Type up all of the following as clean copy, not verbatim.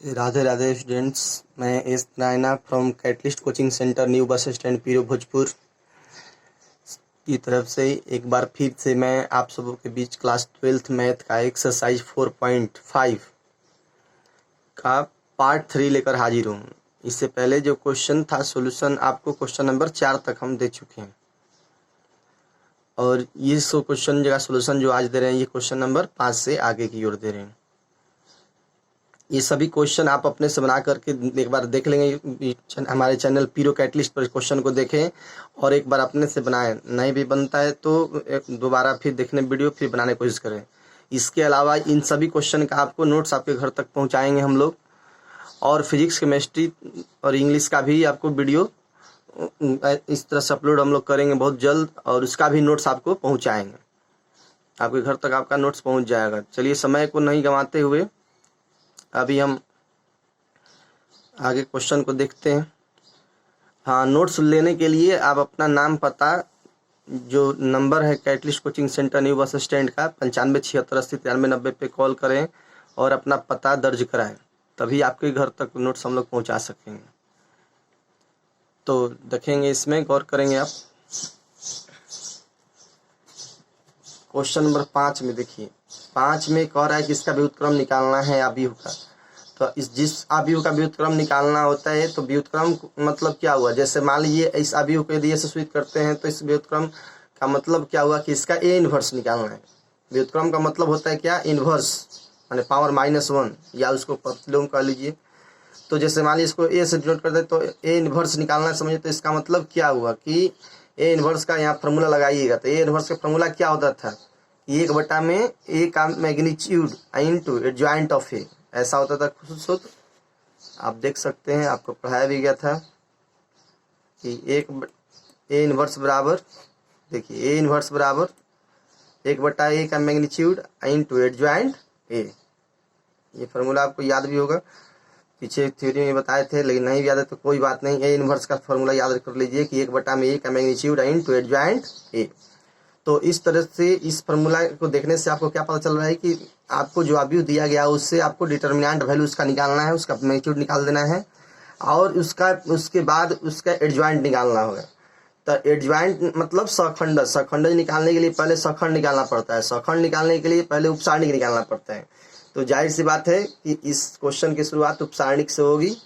Radhe Radhe students. मैं S Nayana from Catalyst coaching centre new bus stand Piro Bhojpur की तरफ से एक बार फिर से मैं आप सबों के बीच क्लास 12th मैथ का एक्सरसाइज 4.5 का पार्ट 3 लेकर हाजिर हूँ। इससे पहले जो क्वेश्चन था सॉल्यूशन आपको क्वेश्चन नंबर 4 तक हम दे चुके हैं और ये क्वेश्चन जगह सॉल्यूशन जो आज दे रहे हैं ये क्वेश्चन नंबर 5 से आगे की ओर दे रहे हैं। ये सभी क्वेश्चन आप अपने से बना करके एक बार देख लेंगे। हमारे चैनल पीरो कैटलिस्ट पर क्वेश्चन को देखें और एक बार अपने से बनाएं। नहीं भी बनता है तो दोबारा फिर देखने वीडियो फिर बनाने की कोशिश करें। इसके अलावा इन सभी क्वेश्चन का आपको नोट्स आपके घर तक पहुंचाएंगे हम लोग, और फिजिक्स केमिस्ट्री और इंग्लिश का भी आपको वीडियो इस तरह से अपलोड हम लोग करेंगे बहुत जल्द, और उसका भी नोट्स आपको पहुँचाएँगे। आपके घर तक आपका नोट्स पहुँच जाएगा। चलिए समय को नहीं गंवाते हुए अभी हम आगे क्वेश्चन को देखते हैं। हाँ, नोट्स लेने के लिए आप अपना नाम पता, जो नंबर है catalyst coaching centre new bus stand का 9576809390 पे कॉल करें और अपना पता दर्ज कराएं, तभी आपके घर तक नोट्स हम लोग पहुंचा सकेंगे। तो देखेंगे, इसमें गौर करेंगे आप। क्वेश्चन नंबर 5 में देखिए, 5 में कह रहा है कि इसका व्युत्क्रम निकालना है अवयव का। तो जिस अवयव का व्युत्क्रम निकालना होता है तो व्युत्क्रम मतलब क्या हुआ, जैसे मान लीजिए इस अवयव को यदि ऐसे सूचित करते हैं तो इस व्युत्क्रम का मतलब क्या हुआ कि इसका ए इनवर्स निकालना है। व्युत्क्रम का मतलब होता है क्या, इनवर्स, माने पावर -1, या उसको प्रतिलोम कर लीजिए। तो जैसे मान लीजिए इसको ए से डिनोट करते तो ए इनवर्स निकालना समझिए, तो इसका मतलब क्या हुआ कि ए इनवर्स का यहाँ फार्मूला लगाइएगा। तो ए इनवर्स का फार्मूला क्या होता था, 1/में ए का मैग्नीट्यूड इंटू एडजॉइंट ऑफ ए, ऐसा होता था खुद सूत्र। आप देख सकते हैं, आपको पढ़ाया भी गया था कि ए इनवर्स बराबर, देखिए ए इनवर्स बराबर 1/ए का मैग्नीट्यूड इंटू एडजॉइंट ए। ये फार्मूला आपको याद भी होगा, पीछे थ्योरी में बताए थे, लेकिन नहीं याद है तो कोई बात नहीं। ए इनवर्स का फार्मूला याद कर लीजिए कि 1/में ए का मैग्नीट्यूड इंटू एडजॉइंट ए। तो इस तरह से इस फार्मूला को देखने से आपको क्या पता चल रहा है कि आपको जो अवयव दिया गया उससे आपको डिटर्मिनेंट वैल्यू उसका निकालना है, उसका मैग्नीट्यूड निकाल देना है, और उसके बाद उसका एडजॉइंट निकालना होगा। तो एडजॉइंट मतलब सखंड, सखंड निकालने के लिए पहले सखंड निकालना पड़ता है, सखंड निकालने के लिए पहले उपसारणिक निकालना पड़ता है। तो जाहिर सी बात है कि इस क्वेश्चन की शुरुआत उपसारणिक से होगी,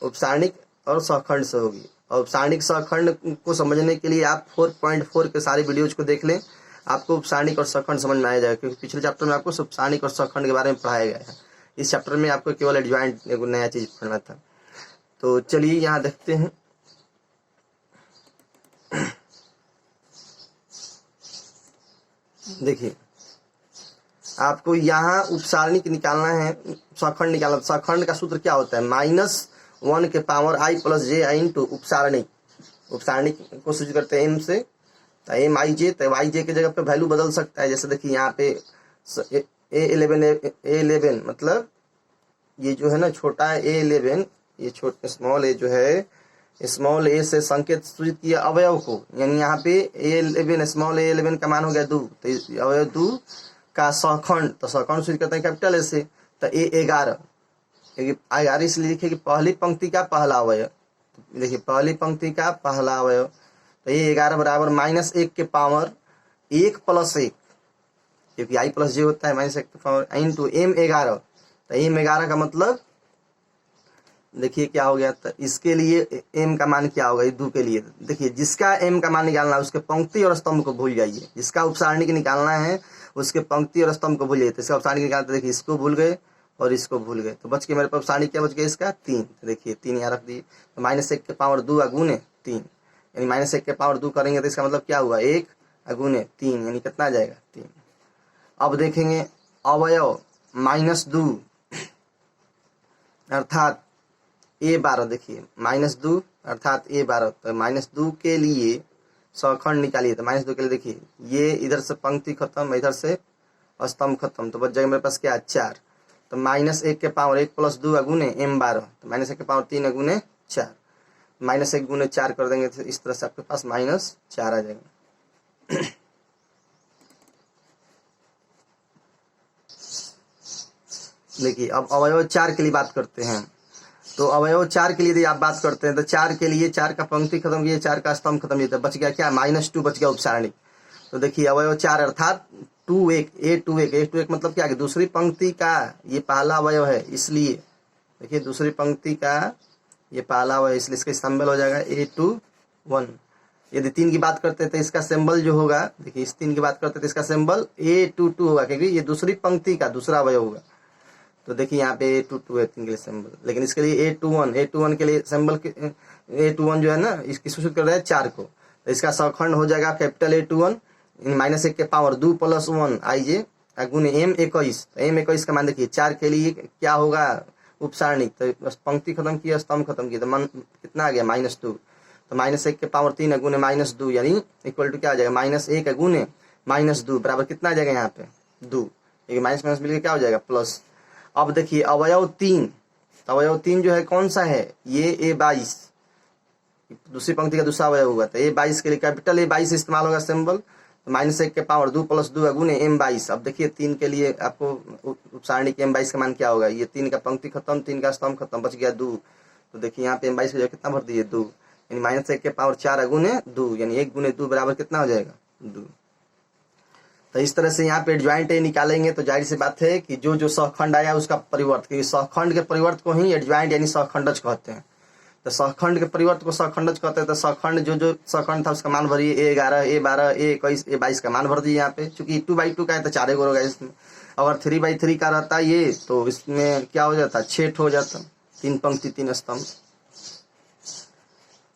उपसारणिक और सखंड से होगी। और उपसारणिक सखंड को समझने के लिए आप 4.4 के सारे वीडियोज को देख लें, आपको उपसारणिक और सखंड समझ में आ जाएगा, क्योंकि पिछले चैप्टर में आपको उपसारणिक और सखंड के बारे में पढ़ाया गया है। इस चैप्टर में आपको केवल एडजॉइंट एक नया चीज पढ़ना था। तो चलिए यहाँ देखते हैं। देखिए, आपको यहाँ उपसारणिक निकालना है, सखंड निकालना। सखंड का सूत्र क्या होता है, -1 के पावर i + j इंटू उपसारणिक। उपसारणिक को सूचित करते हैं m से, तो m i j, तो i j की जगह पे वैल्यू बदल सकता है। जैसे देखिए यहाँ पे A11 मतलब ये जो है ना छोटा A11, ये छोटा स्मॉल a जो है, स्मॉल a से संकेत सूचित किया अवयव को, यानी यहाँ पे A11 स्मॉल A11 का मान हो गया 2, तो अवयव 2 का सखंड, तो सखंड सूचित करते हैं कैपिटल ए से। तो A11 इसलिए लिखे कि पहली पंक्ति का पहला अवयव। देखिए पहली पंक्ति का पहला अवयव, तो A11 बराबर -1 के पावर 1 + 1, क्योंकि i + j होता है -1 के पावर इंटू M11। तो M11 का मतलब देखिए क्या हो गया, तो इसके लिए m का मान क्या होगा, 2 के लिए। देखिए जिसका m का मान निकालना है उसके पंक्ति और स्तंभ को भूल जाइए, जिसका उपसारणिक निकालना है उसके पंक्ति और स्तंभ को भूल जाइए। तो इसका उपसारणिक निकालते देखिए, इसको भूल गए और इसको भूल गए, तो बच के मेरे पास उपसारणिक क्या बच गया, इसका 3। तो देखिए 3 यहाँ रख दिए। तो -1 के पावर 2 × 3, यानी -1 के पावर 2 करेंगे तो इसका मतलब क्या हुआ, 1 × 3, यानी कितना आ जाएगा, 3। अब देखेंगे अवयव -2 अर्थात A12, देखिए -2 अर्थात A12, तो -2 के लिए सखंड निकालिए। तो -2 के लिए देखिए ये इधर से पंक्ति खत्म, इधर से स्तंभ खत्म, तो बच जाएगा मेरे पास क्या, 4। तो -1 के पावर 1 + 2 × M12, तो -1 के पावर 3 × 4, -1 × 4 कर देंगे तो इस तरह से आपके पास -4 आ जाएगा। देखिए अब अवयव 4 के लिए बात करते हैं। तो अवयव 4 के लिए यदि आप बात करते हैं तो 4 के लिए 4 का पंक्ति खत्म किया, 4 का स्तंभ खत्म किया, तो बच गया क्या, -2 बच गया उपसारणिक। तो देखिए अवयव 4 अर्थात 2 1 A2 1 मतलब क्या है, दूसरी पंक्ति का ये पहला अवयव है, इसलिए देखिए दूसरी पंक्ति का ये पहला अवयव, इसलिए इसका सिंबल हो जाएगा A21। यदि 3 की बात करते हैं तो इसका सिंबल जो होगा, देखिए इस 3 की बात करते हैं तो इसका सिंबल A22 होगा, क्योंकि ये दूसरी पंक्ति का दूसरा अवयव होगा। तो देखिए यहाँ पे A22 है 3 के लिए सिंबल, लेकिन इसके लिए A21 के लिए सिंबल A21 जो है ना, इसकी सूचित कर रहा है 4 को। तो इसका सौखंड हो जाएगा कैपिटल A21 -1 के पावर 2 + 1 IJ गुने M21। तो M21 का मान देखिए 4 के लिए क्या होगा, उपसारणिक। तो पंक्ति खत्म किया, स्तंभ खत्म किया, तो मन कितना आ गया, -2। तो -1 के पावर 3 गुने -2 यानी इक्वल टू क्या आ जाएगा, -1 गुने -2 बराबर कितना आ जाएगा यहाँ पे 2। माइनस माइनस मिलकर क्या हो जाएगा, प्लस। अब देखिए अवयव 3 जो है कौन सा है, ये A22 दूसरी पंक्ति का दूसरा अवयव होगा। तो A22 के लिए कैपिटल A22 इस्तेमाल होगा सिंबल, तो -1 के पावर 2 + 2 गुने M22। अब देखिए 3 के लिए आपको उपसारणिक M22 का मान क्या होगा, ये 3 का पंक्ति खत्म, 3 का स्तंभ खत्म, बच गया 2। तो देखिए यहाँ पे M22 की जगह कितना भर दिए, 2, यानी -1 के पावर 4 गुने 2 यानी 1 गुने 2 बराबर कितना हो जाएगा, 2। तो इस तरह से यहाँ पे एडजॉइंट ए निकालेंगे तो जाहिर सी बात है कि जो जो सहखंड आया उसका परिवर्त, क्योंकि सहखंड के परिवर्त को ही एडजॉइंट यानी सहखंडज कहते हैं। तो सहखंड के परिवर्त को सहखंडज कहते हैं। तो सहखंड जो सहखंड था उसका मान भरिए, A11 A12 A21 A22 का मान भर दिए यहाँ पे। चूंकि 2/2 का है तो 4 होगा इसमें। अगर 3/3 का रहता ये तो इसमें क्या हो जाता, 6 हो जाता, 3 पंक्ति 3 स्तंभ।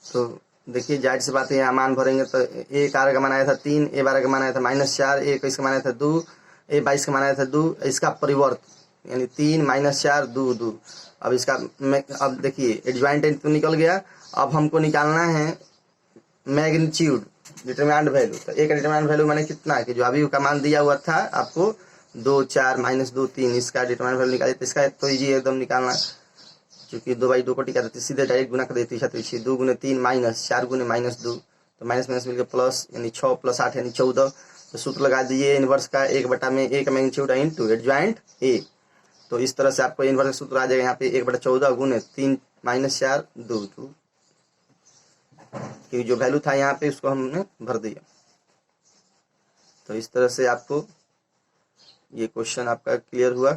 तो देखिए जाहिर सी बात है यहाँ मान भरेंगे तो A11 का मान आया था 3, A12 का मान आया था -4, A21 का मान आया था 2, A22 का मान आया था 2। इसका परिवर्त यानी 3 -4 2 2। अब इसका अब देखिए एडजॉइंट तो निकल गया। अब हमको निकालना है मैग्नीट्यूड डिटरमिनेंट वैल्यू। तो एक डिटरमिनेंट वैल्यू मैंने कितना है कि जो अभी का मान दिया हुआ था आपको 2 4 -2 3, इसका डिटरमिनेंट वैल्यू निकालिए। तो इसका तो इजी एकदम निकालना, क्योंकि 2/2 को टिका देती सीधे डायरेक्ट गुना कर देती है। 2 गुने 3 -4 गुने -2, तो माइनस माइनस मिलकर प्लस, यानी 6 + 8 यानी 14। तो सूत्र लगा दीजिए इनवर्स का 1/a का मैग्नीट्यूड इनटू एडजॉइंट ए। तो इस तरह से आपको इनवर्स का सूत्र आ जाएगा यहाँ पे 1/14 गुने 3 -4 2 2, क्योंकि जो वैल्यू था यहाँ पे उसको हमने भर दिया। तो इस तरह से आपको ये क्वेश्चन आपका क्लियर हुआ।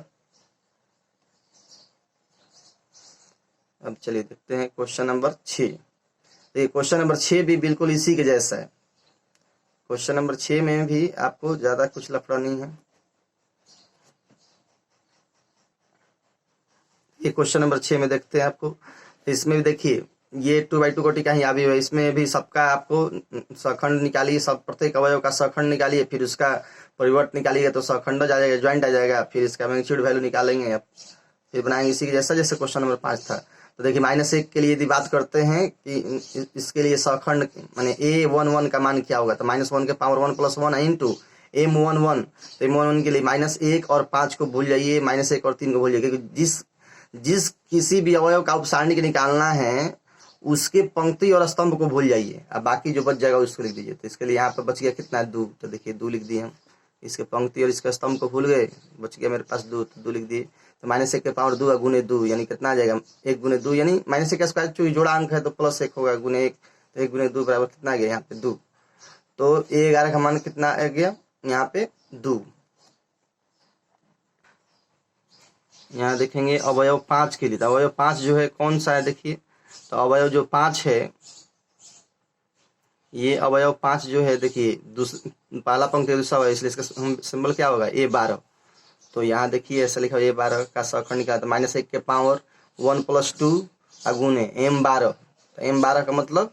अब चलिए देखते हैं क्वेश्चन नंबर 6। तो ये क्वेश्चन नंबर 6 भी बिल्कुल इसी के जैसा है। क्वेश्चन नंबर 6 में भी आपको ज्यादा कुछ लफड़ा नहीं है। ये क्वेश्चन नंबर 6 में देखते हैं आपको, इसमें भी देखिए ये 2/2 कोटि का ही अभी है। इसमें भी सबका आपको सहखंड निकालिए, सब प्रत्येक अवयव का सहखंड निकालिए, फिर उसका परिवर्त निकालिए तो सहखंड आ जाएगा, जॉइंट आ जाएगा। फिर इसका मैग्नीट्यूड वैल्यू निकालेंगे, फिर बनाएंगे इसी के जैसा जैसे क्वेश्चन नंबर 5 था। तो देखिए -1 के लिए यदि बात करते हैं कि इसके लिए सहखंड माने A11 का मान क्या होगा, तो -1 के पावर 1 + 1 इनटू M11। तो M11 के लिए -1 और 5 को भूल जाइए, -1 और 3 को भूल जाइए, क्योंकि जिस किसी भी अवयव का उपसारणिक निकालना है उसके पंक्ति और स्तंभ को भूल जाइए, अब बाकी जो बच जाएगा उसको लिख दीजिए। तो इसके लिए यहाँ पर बच गया कितना, 2। तो देखिए 2 लिख दिए हम, इसके पंक्ति और इसका स्तंभ को भूल गए, बच गया मेरे पास 2, तो 2 लिख दिए। तो -1 के पावर 2 गुने 2 यानी कितना आ जाएगा, 1 गुने 2 यानी -1 का स्क्वायर, चूंकि जोड़ा अंक है तो +1 होगा गुने 1, तो 1 गुने 2 बराबर कितना आ गया यहाँ पे 2। तो A11 का मान कितना आ गया यहाँ पे 2। यहाँ देखेंगे अवयव 5 के लिए। तो अवयव 5 जो है कौन सा है देखिए, तो अवयव जो 5 है, ये अवयव 5 जो है देखिए पहला पंक्ति दूसरा अवयव, इसलिए इसका सिंबल क्या होगा, A12। तो यहाँ देखिए ऐसा लिखा है A12 का सहखंड निकाला, तो -1 के पावर 1 + 2 गुने M12। तो M12 का मतलब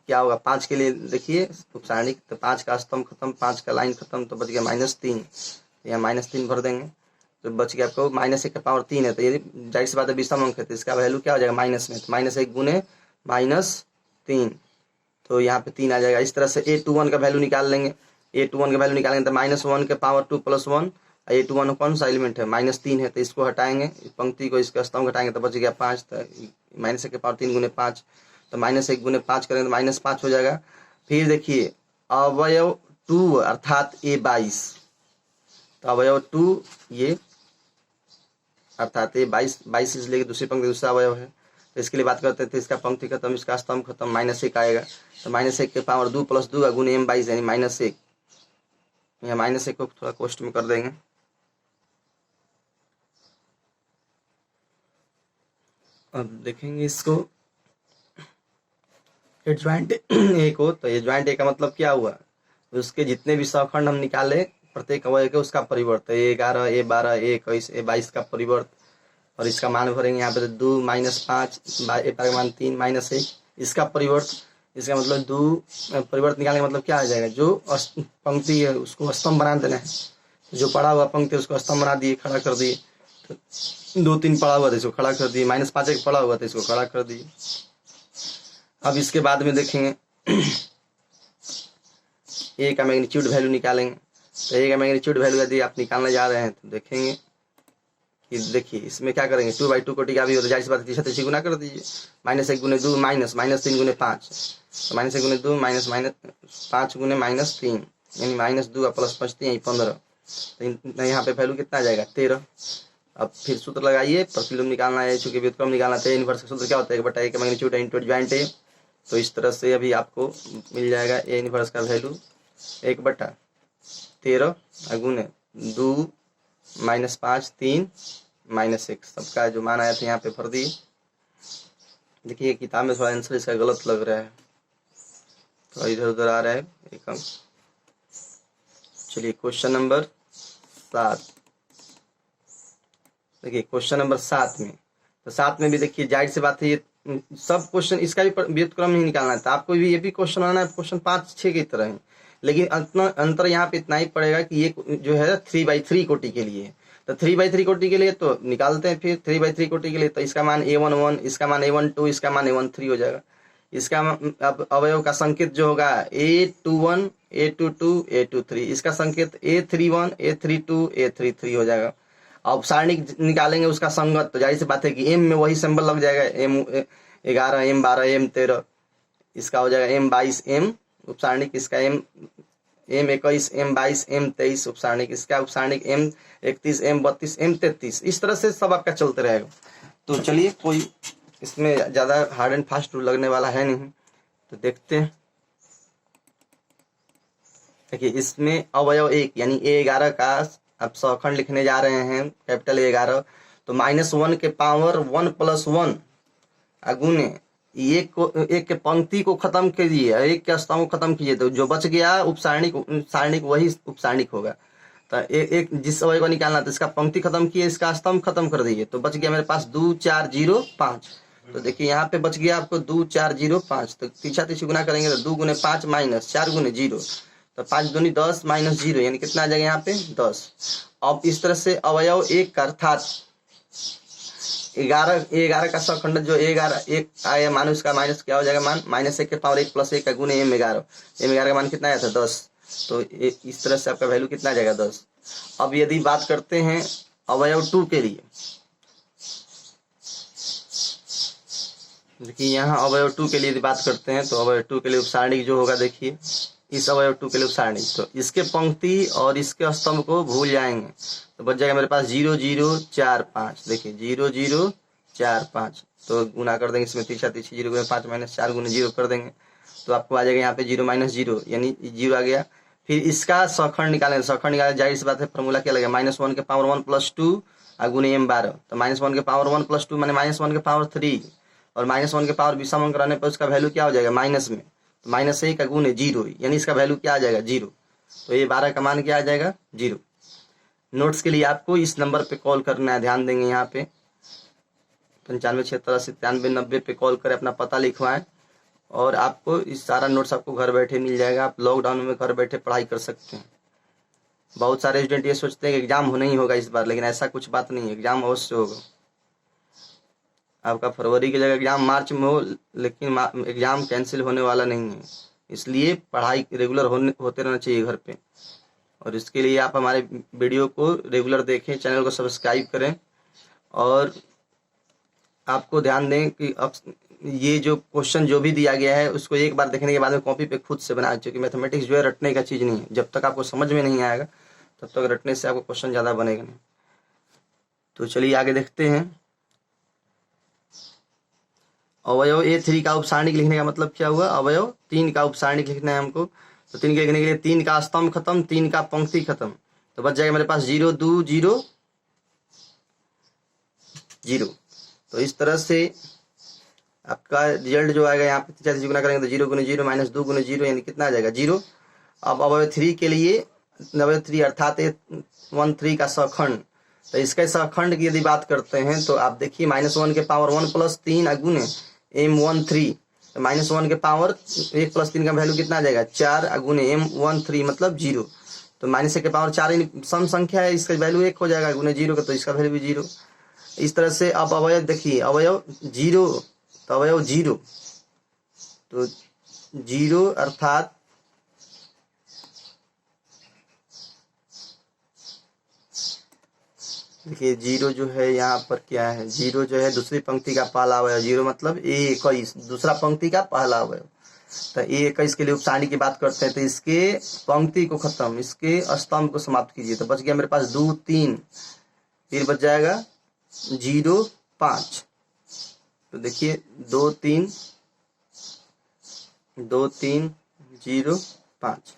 क्या होगा, 5 के लिए देखिए उपसारणिक, तो 5 का स्तंभ खत्म, 5 का लाइन खत्म, तो बच गया -3। यहाँ -3 भर देंगे तो बच गया आपको -1 के पावर 3 है। तो यदि जाहिर सी बात है 20वां अंक है तो इसका वैल्यू क्या हो जाएगा माइनस में, तो -1 गुने -3, तो यहाँ पे 3 आ जाएगा। इस तरह से A21 का वैल्यू निकाल लेंगे। A21 का वैल्यू निकालेंगे तो -1 के पावर 2 + 1, A21 कौन सा एलिमेंट है, -3 है, तो इसको हटाएंगे, पंक्ति को इसका स्तंभ घटाएंगे तो बच गया 5। तो -1 के पावर 3 गुने 5, तो -1 गुने 5 करेंगे तो -5 हो जाएगा। फिर देखिए अवयव 2 अर्थात A22, तो अवयव 2 ये अर्थात ये 22 इसलिए दूसरी पंक्ति दूसरा अवयव है। तो इसके लिए बात करते थे, इसका पंक्ति खत्म, इसका स्तंभ खत्म, -1 आएगा। तो -1 के पावर 2 + 2 गुने m22 यानी -1। यहाँ -1 को थोड़ा कोष्ट में कर देंगे। अब देखेंगे इसको एडजॉइंट ए को। तो एडजॉइंट ए का मतलब क्या हुआ, उसके जितने भी सखंड हम निकाले प्रत्येक अवयव के उसका परिवर्त, A11 A12 A21 A22 का परिवर्त, और इसका मान भरेंगे यहाँ पे 2 - 5 A का मान 3 -1 इसका परिवर्त। इसका मतलब 2 परिवर्त निकालने का मतलब क्या आ जाएगा, जो पंक्ति है उसको स्तंभ बना देना है, जो पड़ा हुआ पंक्ति उसको स्तंभ बना दिए, खड़ा कर दिए। तो 2 3 पड़ा हुआ था इसको खड़ा कर दिए, -5 एक पड़ा हुआ था इसको खड़ा कर दिए। अब इसके बाद में देखेंगे ए का मैग्नीट्यूड वैल्यू निकालेंगे। तो ए का मैग्नीट्यूड वैल्यू यदि आप निकालने जा रहे हैं तो देखेंगे कि देखिए इसमें क्या करेंगे, 2/2 कोटि का भी होता है, जाहिर सी बात है 3 गुना कर दीजिए। -1 गुने 2 -3 गुने 5, तो -1 गुने 2 -5 गुने -3 यानी -2 + 5 3 15। तो यहाँ पे वैल्यू कितना आ जाएगा 13। अब फिर सूत्र लगाइए, प्रतिलोम निकालना है, चूंकि व्युत्क्रम निकालना है। इनवर्स का सूत्र क्या होता है, 1/a का मैग्नीट्यूड इनटू एडजॉइंट ए। तो इस तरह से अभी आपको मिल जाएगा ए इनवर्स का वैल्यू 1/13 गुने 2 -5 3 -1 सबका जो मान आया था यहाँ पे भर दिए। देखिए किताब में थोड़ा आंसर इसका गलत लग रहा है, तो इधर उधर आ रहा है एक अंक। चलिए क्वेश्चन नंबर 7 देखिए, क्वेश्चन नंबर 7 में, तो 7 में भी देखिए जाहिर सी बात है ये सब क्वेश्चन इसका भी व्युत्क्रम नहीं निकालना था आपको, भी ये भी क्वेश्चन आना है क्वेश्चन 5 6 की तरह है, लेकिन अंतर यहाँ पे इतना ही पड़ेगा कि ये जो है 3/3 कोटि के लिए। तो 3/3 कोटि के लिए तो निकालते हैं, फिर 3/3 कोटि के लिए तो इसका मान A11 इसका मान A12 इसका मान A13 हो जाएगा। इसका अब अवयव का संकेत जो होगा A21 A22 A23, इसका संकेत A31 A32 A33 हो जाएगा। अब सारणिक निकालेंगे उसका संगत, तो जाहिर सी बात है कि M में वही सिंबल लग जाएगा, M11 M12 M13, इसका हो जाएगा M22 M उपसारणिक, इसका M21 M22 M23 उपसारणिक, इसका उपसारणिक M31 M32 M33। इस तरह से सब आपका चलते रहेगा। तो चलिए कोई इसमें ज्यादा हार्ड एंड फास्ट रूल लगने वाला है नहीं, तो देखते हैं। देखिए इसमें अवयव 1 यानी A11 का अब सखंड लिखने जा रहे हैं कैपिटल A11, तो -1 के पावर 1 + 1 गुने एक के पंक्ति को खत्म कीजिए, एक के स्तंभ को खत्म कीजिए, तो जो बच गया सारणिक वही उपसारणिक होगा। तो एक जिस अवयव को निकालना था इसका पंक्ति खत्म किए, इसका स्तंभ खत्म कर दिए, तो बच गया मेरे पास 2 4 0 5। तो देखिए यहाँ पे बच गया आपको 2 4 0 5, तो तीसरा गुना करेंगे तो 2 गुने 5 -4 गुने 0, तो 5 दूनी 10 -0 यानी कितना आ जाएगा यहाँ पे 10। अब इस तरह से अवयव 1 का अर्थात 11 का सखंड जो 11 1 आया मान, उसका माइनस क्या हो जाएगा मान -1 के पावर 1 + 1 का गुने M11 का मान कितना आया था 10। तो इस तरह से आपका वैल्यू कितना आ जाएगा 10। अब यदि बात करते हैं अवयव 2 के लिए, देखिए यहाँ अवयव 2 के लिए यदि बात करते हैं तो अवयव 2 के लिए उपसारणिक जो होगा, देखिए इस अवयव 2 के लिए उपसारणिक, तो इसके पंक्ति और इसके स्तंभ को भूल जाएंगे, तो बच जाएगा मेरे पास 0 0 4 5। देखिए 0 0 4 5, तो गुना कर देंगे इसमें 3 0 गुने 5 -4 गुने 0 कर देंगे, तो आपको आ जाएगा यहाँ पे 0 -0 यानी 0 आ गया। फिर इसका सखंड निकालेंगे, सखंड निकाले जाहिर सी बात है फॉर्मूला क्या लगेगा, -1 के पावर 1 + 2 गुने M12, तो -1 के पावर 1 + 2 माने -1 के पावर 3, और -1 के पावर विषम अंक रहने पर उसका वैल्यू क्या हो जाएगा माइनस में, तो -1 का गुने 0 यानी इसका वैल्यू क्या आ जाएगा 0, तो ये 12 का मान क्या आ जाएगा 0। नोट्स के लिए आपको इस नंबर पे कॉल करना है, ध्यान देंगे यहाँ पे 95 76 80 93 90 पे कॉल करें, अपना पता लिखवाएं, और आपको इस सारा नोट्स आपको घर बैठे मिल जाएगा। आप लॉकडाउन में घर बैठे पढ़ाई कर सकते हैं। बहुत सारे स्टूडेंट ये सोचते हैं कि एग्जाम हो नहीं होगा इस बार, लेकिन ऐसा कुछ बात नहीं है, एग्जाम अवश्य होगा। आपका फरवरी की जगह एग्जाम मार्च में हो, लेकिन एग्जाम कैंसिल होने वाला नहीं है, इसलिए पढ़ाई रेगुलर होते रहना चाहिए घर पे। और इसके लिए आप हमारे वीडियो को रेगुलर देखें, चैनल को सब्सक्राइब करें, और आपको ध्यान दें कि अब ये जो क्वेश्चन जो भी दिया गया है उसको एक बार देखने के बाद में कॉपी पे खुद से बनाएं, क्योंकि मैथमेटिक्स जो है रटने का चीज़ नहीं है। जब तक आपको समझ में नहीं आएगा तब तक रटने से आपको क्वेश्चन ज़्यादा बनेगा नहीं। तो चलिए आगे देखते हैं। अवयव A3 का उपसारणिक लिखने का मतलब क्या हुआ, अवयव 3 का उपसारणिक लिखना है हमको। तो 3 के लिखने के लिए 3 का स्तंभ खत्म, 3 का पंक्ति खत्म, तो बच जाएगा मेरे पास 0 2 0 0। तो इस तरह से आपका रिजल्ट जो आएगा यहाँ पे 3 से गुना करेंगे तो 0 गुने 0 माइनस 2 गुने 0 यानी कितना आ जाएगा 0। अब अवयव 3 के लिए अवयव 3 अर्थात 1 3 का सखंड, तो इसके सखंड की यदि बात करते हैं तो आप देखिए -1 के पावर 1 प्लस 3 अगुने M13, तो -1 के पावर 1 प्लस 3 का वैल्यू कितना आ जाएगा 4 अगुने M13 मतलब 0। तो -1 के पावर 4 सम संख्या है, इसका वैल्यू 1 हो जाएगा गुने 0 का, तो इसका वैल्यू भी 0। इस तरह से अब अवयव देखिए अवयव 0, तो अवयव 0 तो 0 अर्थात देखिए 0 जो है यहाँ पर क्या है, 0 जो है दूसरी पंक्ति का पहला अवयव, 0 मतलब A21 दूसरा पंक्ति का पहला अवयव। तो A21 के लिए उपसारणी की बात करते हैं तो इसके पंक्ति को खत्म, इसके स्तंभ को समाप्त कीजिए, तो बच गया मेरे पास 2 3, फिर बच जाएगा 0 5। तो देखिए 2 3 2 3 0 5,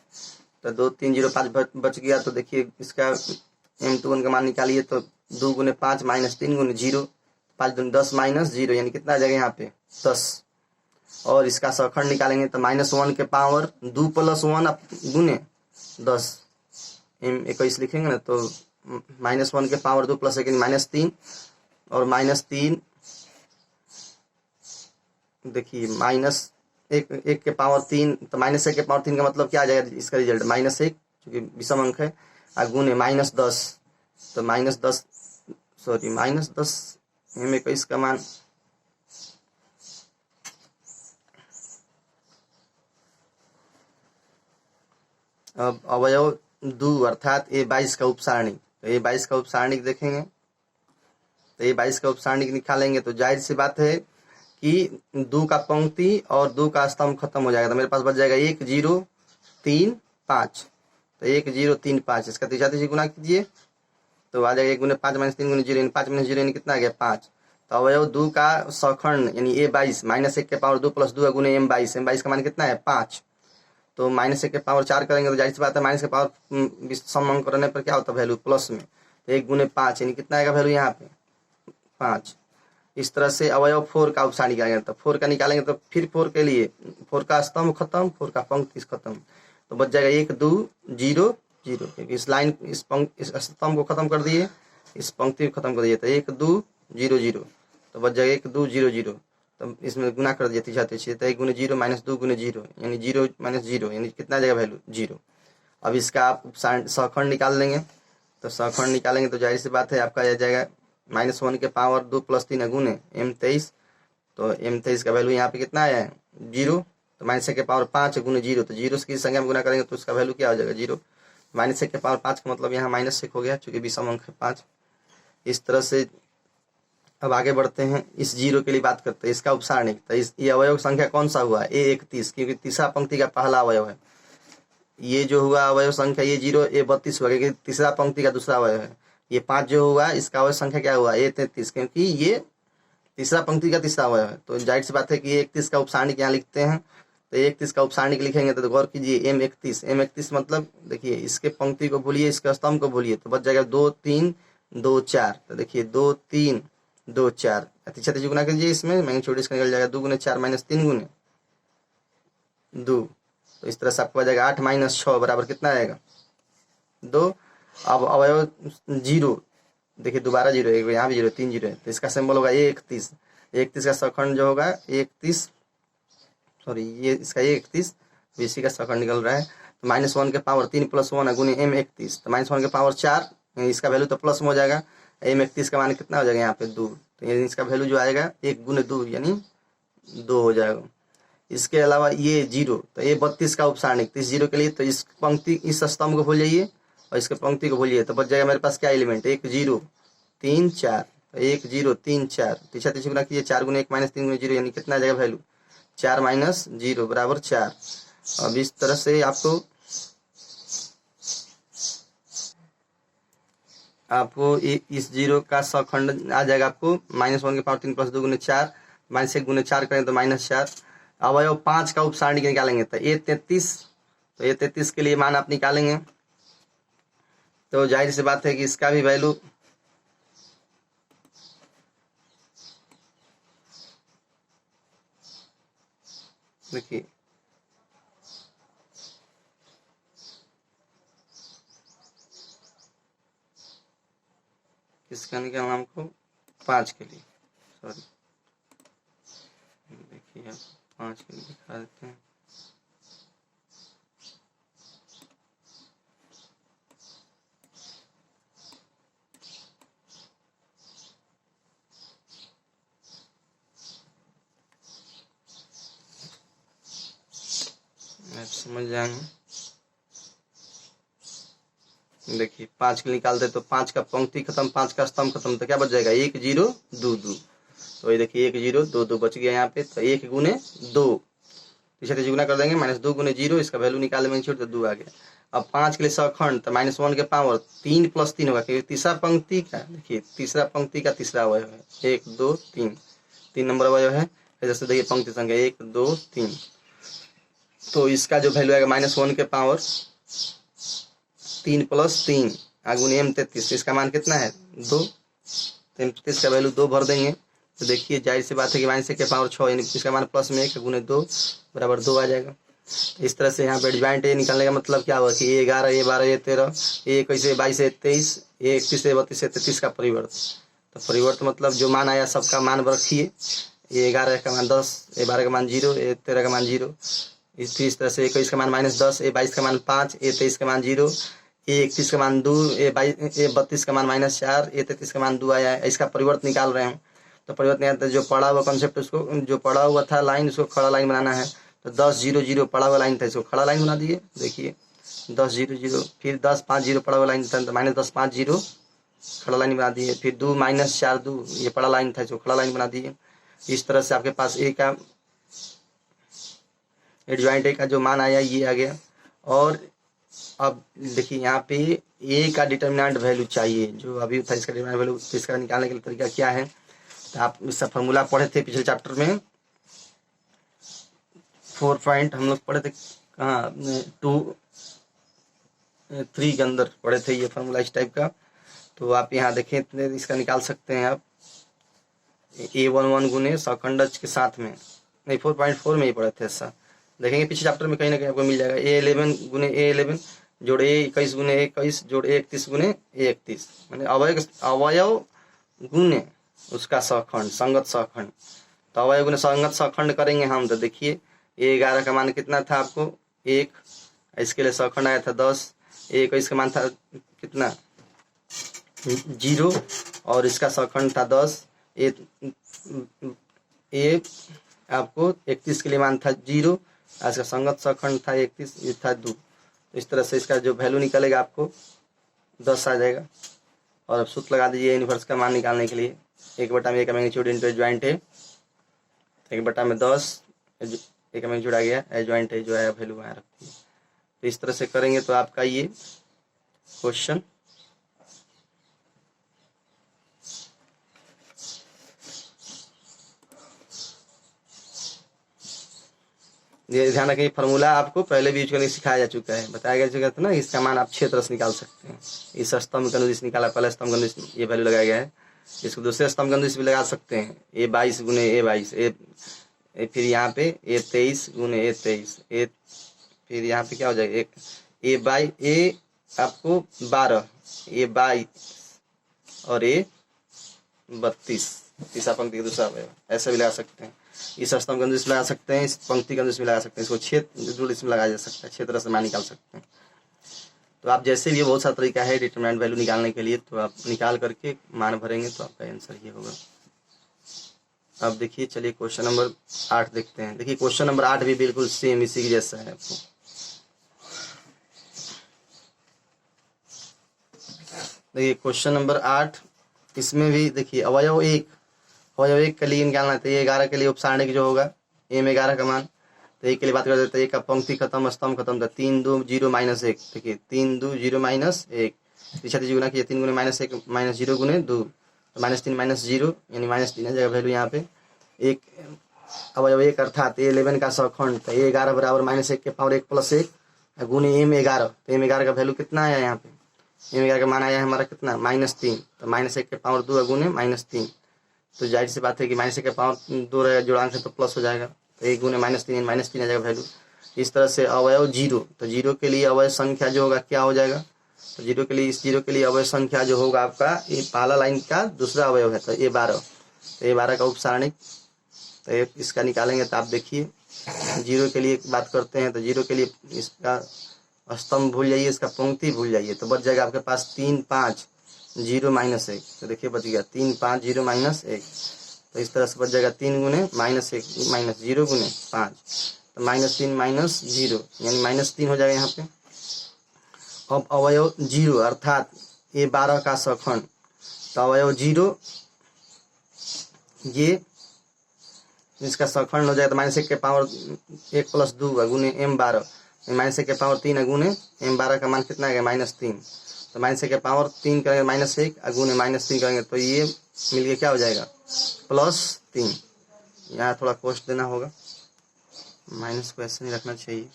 तो 2 3 0 5 बच गया। तो देखिए इसका M21 का मान निकालिए, तो 2 गुने 5 माइनस 3 गुने 0, 5 दूनी 10 माइनस 0 यानी कितना आ जाएगा यहाँ पे 10। और इसका सखंड निकालेंगे तो -1 के पावर 2 प्लस 1 गुने 10 M21 लिखेंगे ना, तो -1 के पावर 2 प्लस 1 -3 और -3 देखिए -1 के पावर 3, तो -1 के पावर 3 का मतलब क्या आ जाएगा इसका रिजल्ट -1 क्योंकि विषम अंक है, गुने -10, तो -10 M21 का मान अब अवयव 2 अर्थात A22 का उपसारणिक, तो A22 का उपसारणिक देखेंगे तो A22 का उपसारणिक निकालेंगे तो जाहिर सी बात है कि 2 का पंक्ति और 2 का स्तंभ खत्म हो जाएगा, तो मेरे पास बच जाएगा 1 0 3 5, तो 1 0 3 5 इसका 3 से गुना कीजिए तो आ जाएगा 1 गुने 5 माइनस 3 गुने 0 यानी 5 माइनस 0 यानी कितना आ गया 5। तो अवयव 2 का सखंड यानी A22 -1 के पावर 2 प्लस 2 गुने M22 का मान कितना है 5, तो -1 के पावर 4 करेंगे तो जाहिर सी बात है माइनस के पावर सम अंक करने पर क्या होता है वैल्यू प्लस में, तो 1 गुने 5 यानी कितना आएगा वैल्यू यहाँ पे 5। इस तरह से अवयव 4 का उपसारणिक निकालेंगे, तो 4 का निकालेंगे तो फिर 4 के लिए 4 का स्तंभ खत्म, 4 का पंक्ति खत्म, तो बच जाएगा 1 2 0 0, क्योंकि इस लाइन इस स्तंभ को खत्म कर दिए, इस पंक्ति को खत्म कर दिए, तो 1 2 0 0, तो बच जाएगा 1 2 0 0, तो इसमें गुना कर दिए तीसरे, तो 1 गुने 0 माइनस 2 गुने 0 यानी 0 माइनस 0 यानी कितना आ जाएगा वैल्यू 0। अब इसका आप सखंड निकाल लेंगे, तो सखंड निकालेंगे तो जाहिर सी बात है आपका आ जाएगा -1 के पावर 2 प्लस 3 गुने M23, तो M23 का वैल्यू यहाँ पे कितना आया है 0, तो -1 के पावर 5 गुने 0, तो 0 की संख्या में गुना करेंगे तो उसका वैल्यू क्या हो जाएगा 0। -1 के पावर 5 का मतलब यहाँ -1 हो गया चूंकि विषम अंक है 5। इस तरह से अब आगे बढ़ते हैं, इस 0 के लिए बात करते हैं इसका उपसारणिक, तो ये अवयव संख्या कौन सा हुआ A31 क्योंकि तीसरा पंक्ति का पहला अवयव है, ये जो हुआ अवयव संख्या ये 0 A32 हुआ क्योंकि तीसरा पंक्ति का दूसरा अवयव है। ये 5 जो हुआ इसका अवयव संख्या क्या हुआ A33 क्योंकि ये तीसरा पंक्ति का तीसरा अवयव है, तो जाहिर सी बात है कि 31 का उपसारणिक यहाँ लिखते हैं, तो 31 का उपसारणिक लिखेंगे तो गौर कीजिए M31 मतलब देखिए इसके पंक्ति को भूलिए इसके स्तंभ को भूलिए, तो बच जाएगा 2 3 2 4, तो देखिए 2 3 2 4 तीसरा गुना कीजिए इसमें मैं छोटी इसका निकल जाएगा 2 गुने 4 माइनस 3 गुने 2, तो इस तरह से आपको आ जाएगा 8 माइनस 6 बराबर कितना आएगा 2। अब अवयव 0 देखिए दोबारा 0 है, यहाँ भी 0 3 0 है, तो इसका सिंबल होगा A31 का सखंड जो होगा 31 ये इसका 31 इसी का सखंड निकल रहा है, तो -1 के पावर 3 प्लस 1 गुने M31, तो -1 के पावर 4 इसका वैल्यू तो प्लस में हो जाएगा, M31 का मान कितना हो जाएगा यहाँ पे 2, तो इसका वैल्यू जो आएगा 1 गुने 2 यानी 2 हो जाएगा। इसके अलावा ये 0 तो A32 का उपसारणिक, तो इस 0 के लिए तो इस पंक्ति इस स्तंभ को भूल जाइए और इसके पंक्ति को भूलिए, तो बच जाएगा मेरे पास क्या एलिमेंट 1 0 3 4, 1 0 3 4 तीसरा गुना कीजिए 4 गुने 1 माइनस 3 गुने 0 यानी कितना आ जाएगा वैल्यू 4 माइनस 0 बराबर 4। अब इस तरह से आपको आपको इस जीरो का सखंड आ जाएगा आपको -1 के पावर 3 + 2 गुने 4 -1 गुने 4 करें तो -4। अवयव 5 का उपसारणिक निकालेंगे तो A33, तो A33 के लिए मान आप निकालेंगे तो जाहिर सी बात है कि इसका भी वैल्यू देखिए किसका निकालना हमको 5 के लिए, सॉरी देखिए आप 5 के लिए दिखा देते हैं। आप समझ जाएंगे। देखिए 5 के लिए निकालते तो 5 का पंक्ति खत्म, 5 का स्तंभ खत्म, तो क्या बच जाएगा 1 0 2 2। तो ये देखिए 1 0 2 2 बच गया यहाँ पे। तो 1 गुने 2 इसे गुना कर देंगे, -2 गुने 0, इसका वैल्यू निकाले में छोड़ तो 2 आ गया। अब 5 के लिए सखंड तो -1 के पावर 3 + 3 होगा क्योंकि तीसरा पंक्ति का, देखिए तीसरा पंक्ति का तीसरा अवयव है 1 2 3, 3 नंबर अवयव है। जैसे देखिए पंक्ति संख्या 1 2 3, तो इसका जो वैल्यू आएगा -1 के पावर 3 + 3 गुने M33, इसका मान कितना है 2, 33 का वैल्यू 2 भर देंगे तो देखिए जाहिर सी बात है कि -1 के पावर 6 यानी इसका मान +1 गुने 2 बराबर 2 आ जाएगा। इस तरह से यहाँ पे एडजॉइंट ए निकालने का मतलब क्या हुआ कि A11 A12 A13 A21 A22 A23 A31 A32 A33 का परिवर्त। तो परिवर्त मतलब जो मान आया सबका मान रखिए, A11 का मान 10, A12 का मान 0, A13 का मान 0, इस तरह से A21 का मान -10, A22 का मान 5, A23 का मान 0, A31 का मान 2, A32 का मान -4, A33 का मान 2 आया है। इसका परिवर्तन निकाल रहे हैं। तो परिवर्तन आता है जो पढ़ा हुआ कॉन्सेप्ट उसको, जो पढ़ा हुआ था लाइन उसको खड़ा लाइन बनाना है। तो 10 0 0 पढ़ा हुआ लाइन था, इसको खड़ा लाइन बना दिए। देखिए 10 0 0, फिर 10 5 0 पढ़ा हुआ लाइन था तो -10 5 0 खड़ा लाइन बना दिए। फिर 2 -4 2 ये पढ़ा लाइन था, इसको खड़ा लाइन बना दिए। इस तरह से आपके पास ए का एडजॉइंट ए का जो मान आया ये आ गया। और अब देखिए यहाँ पे ए का डिटर्मिनेंट वैल्यू चाहिए जो अभी था, इसका डिटर्मिनेंट वैल्यू, इसका निकालने का तरीका क्या है। तो आप इसका फॉर्मूला पढ़े थे पिछले चैप्टर में 4 पॉइंट हम लोग पढ़े थे, कहाँ 2 3 के अंदर पढ़े थे ये फॉर्मूला इस टाइप का। तो आप यहाँ देखें इसका निकाल सकते हैं आप A11 गुने सखंडज के साथ में, नहीं 4.4 में ही पढ़े थे ऐसा, देखेंगे पिछले चैप्टर में कहीं ना कहीं आपको मिल जाएगा। A11 गुने A11 जोड़ A21 गुने A21 जोड़ A31 गुने A31, मैंने अवयव गुने उसका सखंड संगत सखंड। तो अवयव गुने संगत सखंड करेंगे हम तो देखिए A11 का मान कितना था आपको 1, इसके लिए सखंड आया था 10, A21 का मान था कितना 0 और इसका सखंड था 10, आपको 31 के लिए मान था 0, इसका संगत सखंड था 31, ये था 2। तो इस तरह से इसका जो वैल्यू निकलेगा आपको 10 आ जाएगा। और अब सूत्र लगा दीजिए इनवर्स का मान निकालने के लिए, 1/A का मैग्नीट्यूड इंटू एडजॉइंट ए, 1/10 ए का मैग्नीट्यूड आ गया, एडजॉइंट ए जो है वैल्यू वहाँ रखती है। तो इस तरह से करेंगे तो आपका ये क्वेश्चन ये ध्यान रखें, फॉर्मूला आपको पहले भी यूज करने सिखाया जा चुका है, बताया जा चुका था ना। इसका मान आप क्षेत्र से निकाल सकते हैं। इस स्तंभ का अनुदिश निकाला, पहले स्तंभ का अनुदिश ये वैल्यू लगाया गया है, इसको दूसरे स्तंभ का अनुदिश भी लगा सकते हैं A22 गुने A22, फिर यहाँ पे A23 गुने A23, फिर यहाँ पे क्या हो जाएगा A आपको 12, A22 और A32 तीसरा पंक्ति का दूसरा अवयव, ऐसा भी लगा सकते हैं। इस स्तंभ का अनुदिश लगा सकते हैं, इस पंक्ति का अनुदिश भी लगा सकते हैं, इसको क्षेत्र इसमें लगाया जा सकता है, क्षेत्र से मान निकाल सकते हैं। तो आप जैसे भी बहुत सारा तरीका है डिटरमिनेंट वैल्यू निकालने के लिए, तो आप निकाल करके मान भरेंगे तो आपका आंसर ये होगा। अब देखिए चलिए क्वेश्चन नंबर 8 देखते हैं। देखिए क्वेश्चन नंबर 8 भी बिल्कुल सेम इसी के जैसा है। आपको देखिए क्वेश्चन नंबर 8, इसमें भी देखिए अवयव 1 के लिए निकालना है। 11 के लिए उपसारणिक जो होगा A में 11 का मान, तो 1 के लिए बात कर देते हैं। 1 का पंक्ति खत्म स्तंभ खत्म था, 3 2 0 -1, देखिए 3 2 0 -1, पीछे दीजिए गुना किया 3 गुने -1 -0 गुने 2 तो -3 -0 यानी -3 है जगह वैल्यू यहाँ पे एक अवयव एक अर्थात A11 का सौखंड तो A11 बराबर -1 के पावर 1 + 1 गुने M11 तो M11 का वैल्यू कितना आया यहाँ पे M11 का मान आया हमारा कितना -3 तो -1 के पावर 2 गुने -3 तो जाहिर सी बात है कि -1 के पावर 2 रहेगा जुड़ांक है तो प्लस हो जाएगा तो 1 गुने -3 -3 आ जाएगा वैल्यू। इस तरह से अवयव 0 तो 0 के लिए अवयव संख्या जो होगा क्या हो जाएगा तो 0 के लिए इस 0 के लिए अवयव संख्या जो होगा आपका ये पहला लाइन का दूसरा अवयव है तो A12 तो A12 का उपसारणिक तो इसका निकालेंगे तो आप देखिए 0 के लिए बात करते हैं तो 0 के लिए इसका स्तंभ भूल जाइए इसका पंक्ति भूल जाइए तो बच जाएगा आपके पास 3 5 0 -1 तो देखिए बच गया 3 5 0 -1 तो इस तरह से बच जाएगा 3 गुने -1 -0 गुने 5 तो -3 -0 यानी -3 हो जाएगा यहाँ पे। अब अवयव 0 अर्थात A12 का सखंड तो अवयव 0 ये इसका सखंड हो जाएगा तो -1 के पावर 1 + 2 गुने M12 -1 के पावर 3 गुने M12 का मान कितना आएगा -3 तो -1 के पावर 3 करेंगे -1 गुने -3 करेंगे तो ये मिलके क्या हो जाएगा +3। यहाँ थोड़ा कोष्ट देना होगा माइनस को ऐसे नहीं रखना चाहिए।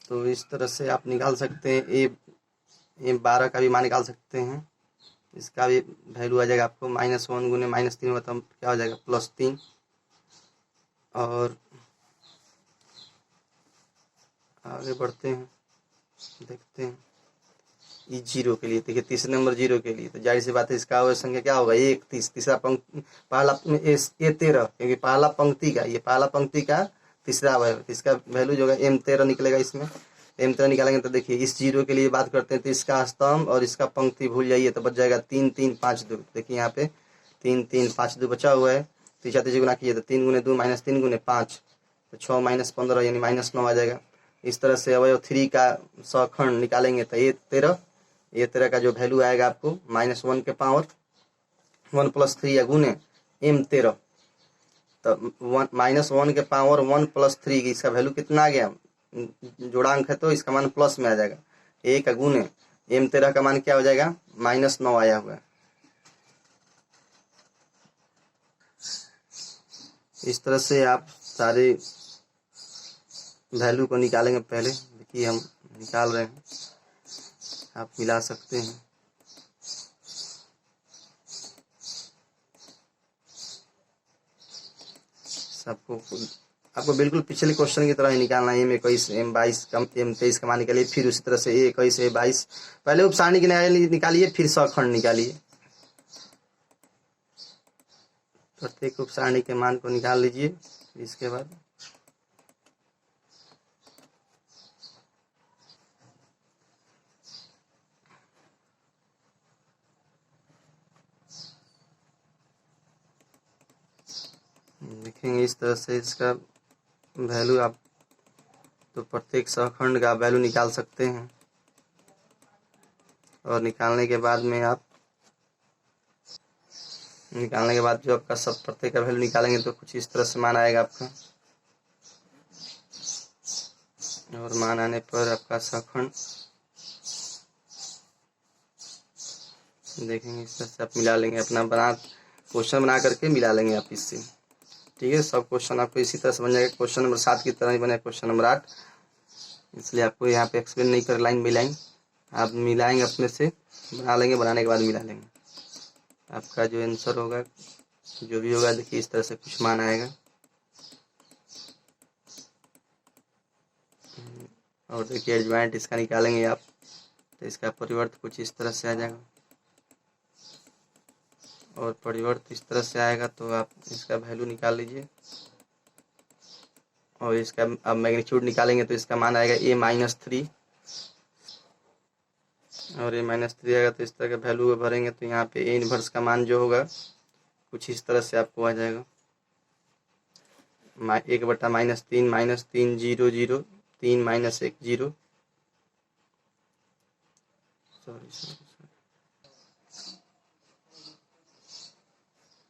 तो इस तरह से आप निकाल सकते हैं A12 का भी मान निकाल सकते हैं इसका भी वैल्यू आ जाएगा आपको -1 गुने -3 होगा तो क्या हो जाएगा +3। और आगे बढ़ते हैं देखते हैं इस 0 के लिए देखिए तीसरे नंबर 0 के लिए तो जाहिर सी बात है इसका अवयव संख्या क्या होगा 1 तीसरा पंक्ति पहला A13 क्योंकि पहला पंक्ति का ये पहला पंक्ति का तीसरा अवयव इसका वैल्यू जो है M13 निकलेगा इसमें M13 निकालेंगे तो देखिए इस 0 के लिए बात करते हैं तो इसका स्तंभ और इसका पंक्ति भूल जाइए तो बच जाएगा 3 3 5 2 देखिए यहाँ पे 3 3 5 2 बचा हुआ है तीसरा तीसरे गुना कीजिए तो 3 गुने 2 -3 गुने 5 तो 6 -15 यानी -9 आ जाएगा। इस तरह से अवयव 3 का सखंड निकालेंगे तो A13 का जो वैल्यू आएगा आपको -1 के पावर 1 + 3 गुने M13 तो -1 के पावर 1 + 3 इसका वैल्यू कितना आ गया जोड़ांक है तो इसका मान प्लस में आ जाएगा 1 गुने M13 का मान क्या हो जाएगा -9 आया हुआ है। इस तरह से आप सारे वैल्यू को निकालेंगे पहले देखिए हम निकाल रहे हैं आप मिला सकते हैं। आपको बिल्कुल पिछले क्वेश्चन की तरह ही निकालना है M21 M22 M23 का मान निकालिए फिर उसी तरह से A21 A22 पहले उपसारणिक निकालिए फिर सखंड निकालिए प्रत्येक उपसारणिक के मान को निकाल लीजिए इसके बाद देखेंगे इस तरह से इसका वैल्यू आप तो प्रत्येक सखंड का वैल्यू निकाल सकते हैं और निकालने के बाद जो आपका सब प्रत्येक का वैल्यू निकालेंगे तो कुछ इस तरह से मान आएगा आपका और मान आने पर आपका सखंड देखेंगे इस तरह से आप मिला लेंगे अपना क्वेश्चन बना करके मिला लेंगे आप इससे ठीक है। सब क्वेश्चन आपको इसी तरह से बन जाएगा क्वेश्चन नंबर 7 की तरह ही बने क्वेश्चन नंबर 8 इसलिए आपको यहाँ पे एक्सप्लेन नहीं कर लाइन बाई लाइन आप मिलाएंगे अपने से बना लेंगे बनाने के बाद मिला लेंगे आपका जो आंसर होगा जो भी होगा देखिए इस तरह से कुछ मान आएगा और देखिए एडजॉइंट इसका निकालेंगे आप तो इसका परिवर्त कुछ इस तरह से आ जाएगा और परिवर्त इस तरह से आएगा तो आप इसका वैल्यू निकाल लीजिए और इसका अब मैग्नीट्यूड निकालेंगे तो इसका मान आएगा A-3 और A-3 आएगा तो इस तरह का वैल्यू भरेंगे तो यहाँ पे A इनवर्स का मान जो होगा कुछ इस तरह से आपको आ जाएगा 1/-3 -3 0 0 3 -1 0 सॉरी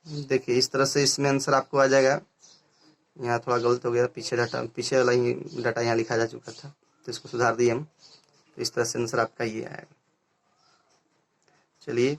देखिए इस तरह से इसमें आंसर आपको आ जाएगा यहाँ थोड़ा गलत हो गया, पीछे वाला ही डाटा यहाँ लिखा जा चुका था, तो इसको सुधार दिए हम। तो इस तरह से आंसर आपका ये आएगा। चलिए